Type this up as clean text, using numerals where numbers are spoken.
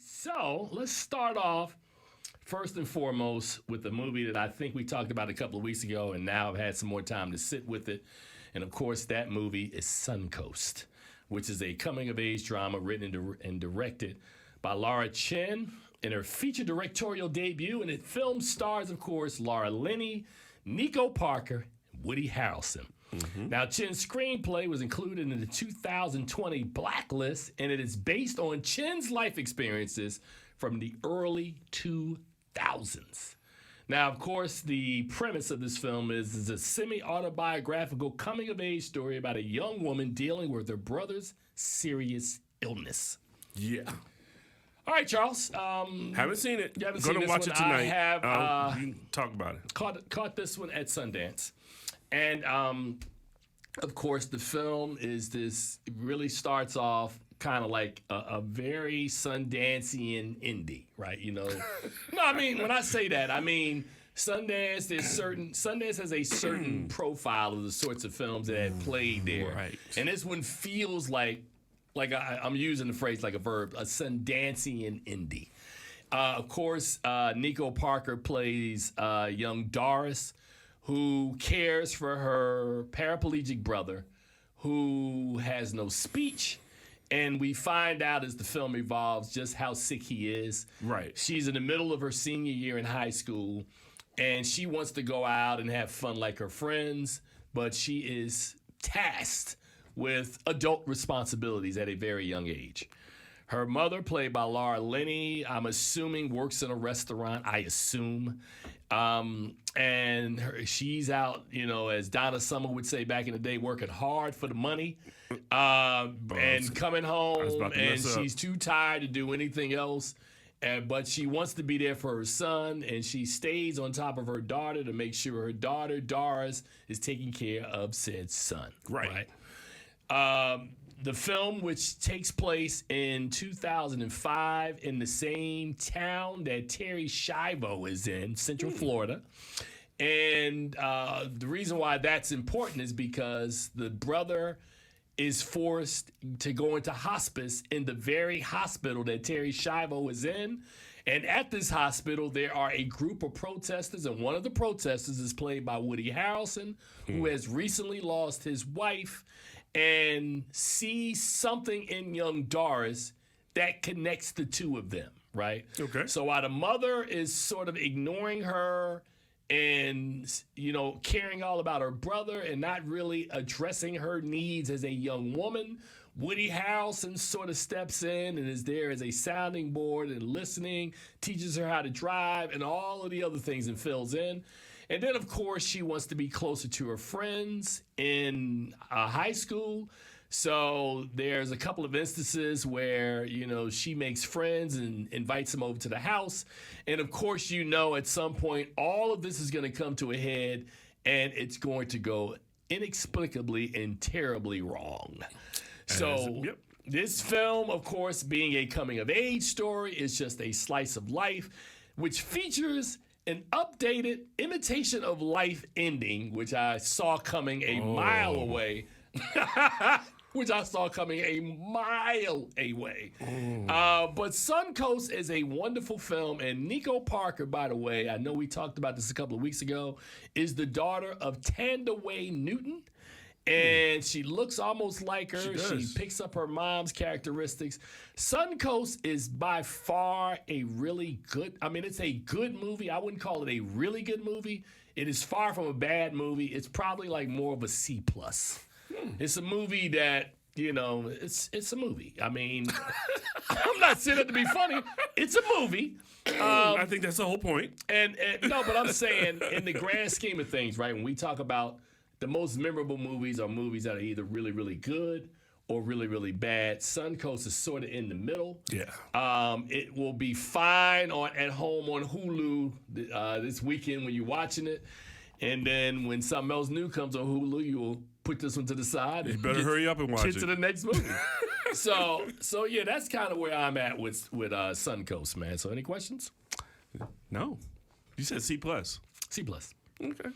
So let's start off first and foremost with the movie that I think we talked about a couple of weeks ago, and now I've had some more time to sit with it. And of course, that movie is Suncoast, which is a coming-of-age drama written and directed by Laura Chen in her feature directorial debut. And it film stars, of course, Laura Linney, Nico Parker, and Woody Harrelson. Now, Chen's screenplay was included in the 2020 Blacklist, and it is based on Chen's life experiences from the early 2000s. Now, of course, the premise of this film is a semi-autobiographical coming-of-age story about a young woman dealing with her brother's serious illness. Yeah. All right, Charles. Haven't seen it. You haven't Gonna seen this watch one. it tonight. I have. You can talk about it. Caught this one at Sundance. And, of course, the film is this, it really starts off kind of like a very Sundancian indie, right? You know, no, I mean, when I say that, I mean, Sundance has a certain profile of the sorts of films that have played there. Right. And this one feels like I'm using the phrase like a verb, a Sundancian indie. Of course, Nico Parker plays young Doris, who cares for her paraplegic brother, who has no speech. And we find out as the film evolves just how sick he is. Right. She's in the middle of her senior year in high school, and she wants to go out and have fun like her friends, but she is tasked with adult responsibilities at a very young age. Her mother, played by Laura Linney, I'm assuming works in a restaurant, I assume. And she's out, you know, as Donna Summer would say back in the day, working hard for the money. And coming home, and she's too tired to do anything else. But she wants to be there for her son, and she stays on top of her daughter to make sure her daughter, Doris, is taking care of said son. Right. The film, which takes place in 2005 in the same town that Terry Schiavo is in, Central Florida. And the reason why that's important is because the brother is forced to go into hospice in the very hospital that Terry Schiavo is in. And at this hospital, there are a group of protesters, and one of the protesters is played by Woody Harrelson, who has recently lost his wife and sees something in young Doris that connects the two of them, right? Okay. So while the mother is sort of ignoring her and, you know, caring all about her brother and not really addressing her needs as a young woman, Woody Harrelson sort of steps in and is there as a sounding board and listening, teaches her how to drive and all of the other things and fills in. And then, of course, she wants to be closer to her friends in high school. So there's a couple of instances where, you know, she makes friends and invites them over to the house. And, of course, you know, at some point, all of this is going to come to a head, and it's going to go inexplicably and terribly wrong. So this film, of course, being a coming-of-age story, is just a slice of life, which features an updated imitation of life ending, which I saw coming a mile away. But Suncoast is a wonderful film, and Nico Parker, by the way, I know we talked about this a couple of weeks ago, is the daughter of Tandaway Newton. And she looks almost like her. She picks up her mom's characteristics. Suncoast is by far a really good, I mean, it's a good movie. I wouldn't call it a really good movie. It is far from a bad movie. It's probably like more of a C+. It's a movie that, you know, it's a movie. I mean, I'm not saying it to be funny. It's a movie. I think that's the whole point. And no, but I'm saying in the grand scheme of things, right, when we talk about the most memorable movies are movies that are either really, really good or really, really bad. Suncoast is sort of in the middle. Yeah. It will be fine at home on Hulu this weekend when you're watching it. And then when something else new comes on Hulu, you'll put this one to the side. You better hurry up and watch it. Get to the next movie. So yeah, that's kind of where I'm at with Suncoast, man. So any questions? No. You said C+. C+. Okay.